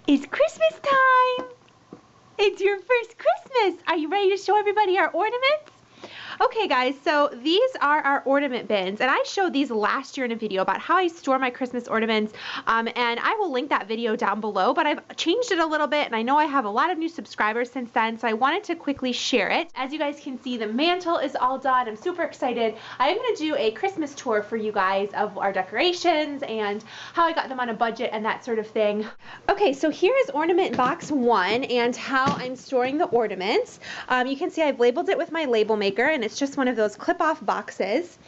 It's Christmas time! It's your first Christmas! Are you ready to show everybody our ornaments? Okay guys, so these are our ornament bins, and I showed these last year in a video about how I store my Christmas ornaments, and I will link that video down below, but I've changed it a little bit, and I know I have a lot of new subscribers since then, so I wanted to quickly share it. As you guys can see, the mantle is all done. I'm super excited. I'm going to do a Christmas tour for you guys of our decorations and how I got them on a budget and that sort of thing. Okay, so here is ornament box 1 and how I'm storing the ornaments. You can see I've labeled it with my label maker, and it's just one of those clip-off boxes.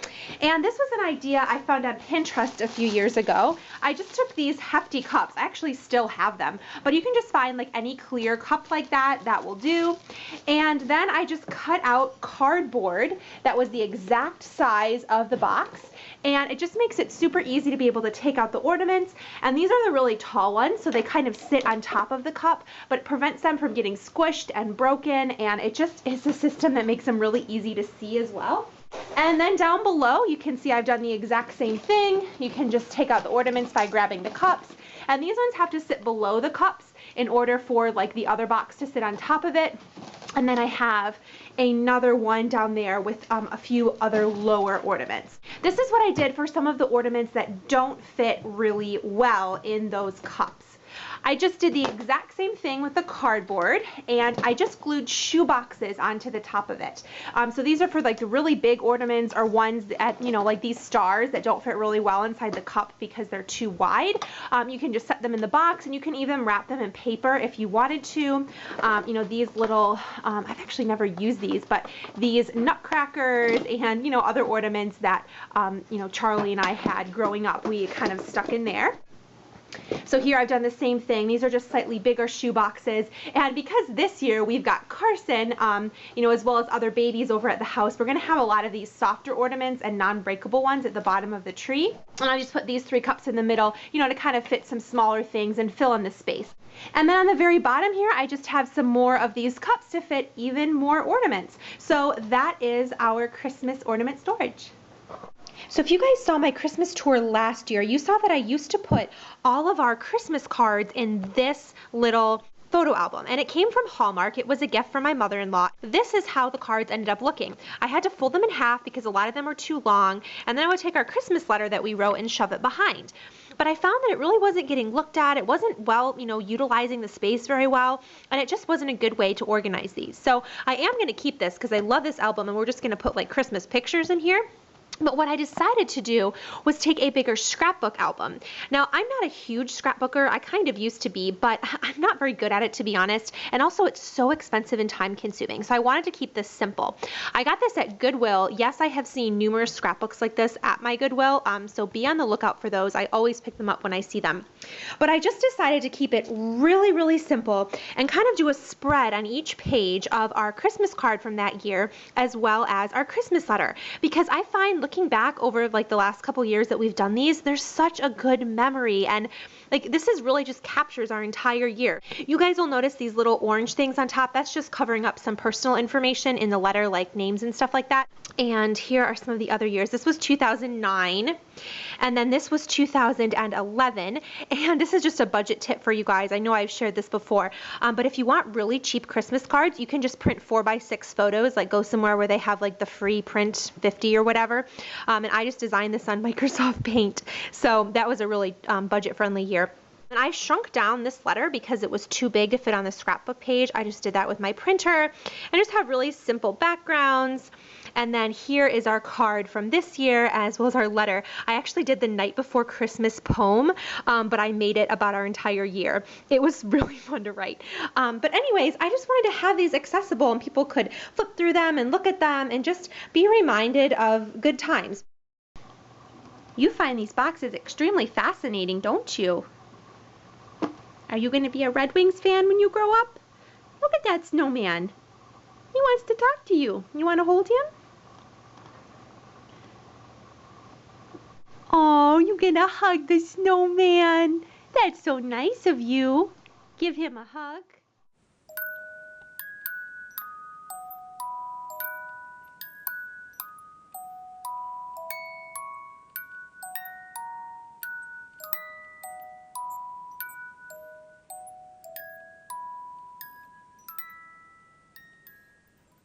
And this was an idea I found on Pinterest a few years ago. I just took these hefty cups. I actually still have them, but you can just find like any clear cup like that, that will do. And then I just cut out cardboard that was the exact size of the box, and it just makes it super easy to be able to take out the ornaments. And these are the really tall ones, so they kind of sit on top of the cup, but it prevents them from getting squished and broken, and it just is a system that makes them really easy to see as well. And then down below you can see I've done the exact same thing. You can just take out the ornaments by grabbing the cups, and these ones have to sit below the cups in order for like the other box to sit on top of it. And then I have another one down there with a few other lower ornaments. This is what I did for some of the ornaments that don't fit really well in those cups. I just did the exact same thing with the cardboard, and I just glued shoe boxes onto the top of it. So these are for like the really big ornaments, or ones that, you know, like these stars that don't fit really well inside the cup because they're too wide. You can just set them in the box, and you can even wrap them in paper if you wanted to. You know, these little, I've actually never used these, but these nutcrackers and, you know, other ornaments that, you know, Charlie and I had growing up, we kind of stuck in there. So here I've done the same thing. These are just slightly bigger shoe boxes, and because this year we've got Carson, you know, as well as other babies over at the house, we're going to have a lot of these softer ornaments and non-breakable ones at the bottom of the tree. And I just put these 3 cups in the middle, you know, to kind of fit some smaller things and fill in the space. And then on the very bottom here, I just have some more of these cups to fit even more ornaments. So that is our Christmas ornament storage. So if you guys saw my Christmas tour last year, you saw that I used to put all of our Christmas cards in this little photo album, and it came from Hallmark. It was a gift from my mother-in-law. This is how the cards ended up looking. I had to fold them in half because a lot of them were too long, and then I would take our Christmas letter that we wrote and shove it behind. But I found that it really wasn't getting looked at. It wasn't well, you know, utilizing the space very well, and it just wasn't a good way to organize these. So I am going to keep this because I love this album, and we're just going to put like Christmas pictures in here. But what I decided to do was take a bigger scrapbook album. Now, I'm not a huge scrapbooker. I kind of used to be, but I'm not very good at it, to be honest. And also, it's so expensive and time consuming. So I wanted to keep this simple. I got this at Goodwill. Yes, I have seen numerous scrapbooks like this at my Goodwill. So be on the lookout for those. I always pick them up when I see them. But I just decided to keep it really, really simple and kind of do a spread on each page of our Christmas card from that year, as well as our Christmas letter. Because I find, looking back over like the last couple years that we've done these, there's such a good memory, and like this is really just captures our entire year. You guys will notice these little orange things on top. That's just covering up some personal information in the letter, like names and stuff like that. And here are some of the other years. This was 2009, and then this was 2011, and this is just a budget tip for you guys. I know I've shared this before, but if you want really cheap Christmas cards, you can just print 4x6 photos, like go somewhere where they have like the free print 50 or whatever. And I just designed this on Microsoft Paint, so that was a really budget-friendly year. And I shrunk down this letter because it was too big to fit on the scrapbook page. I just did that with my printer, and just have really simple backgrounds. And then here is our card from this year, as well as our letter. I actually did the night before Christmas poem, but I made it about our entire year. It was really fun to write. But anyways, I just wanted to have these accessible, and people could flip through them and look at them and just be reminded of good times. You find these boxes extremely fascinating, don't you? Are you going to be a Red Wings fan when you grow up? Look at that snowman. He wants to talk to you. You want to hold him? Oh, you're going to hug the snowman. That's so nice of you. Give him a hug.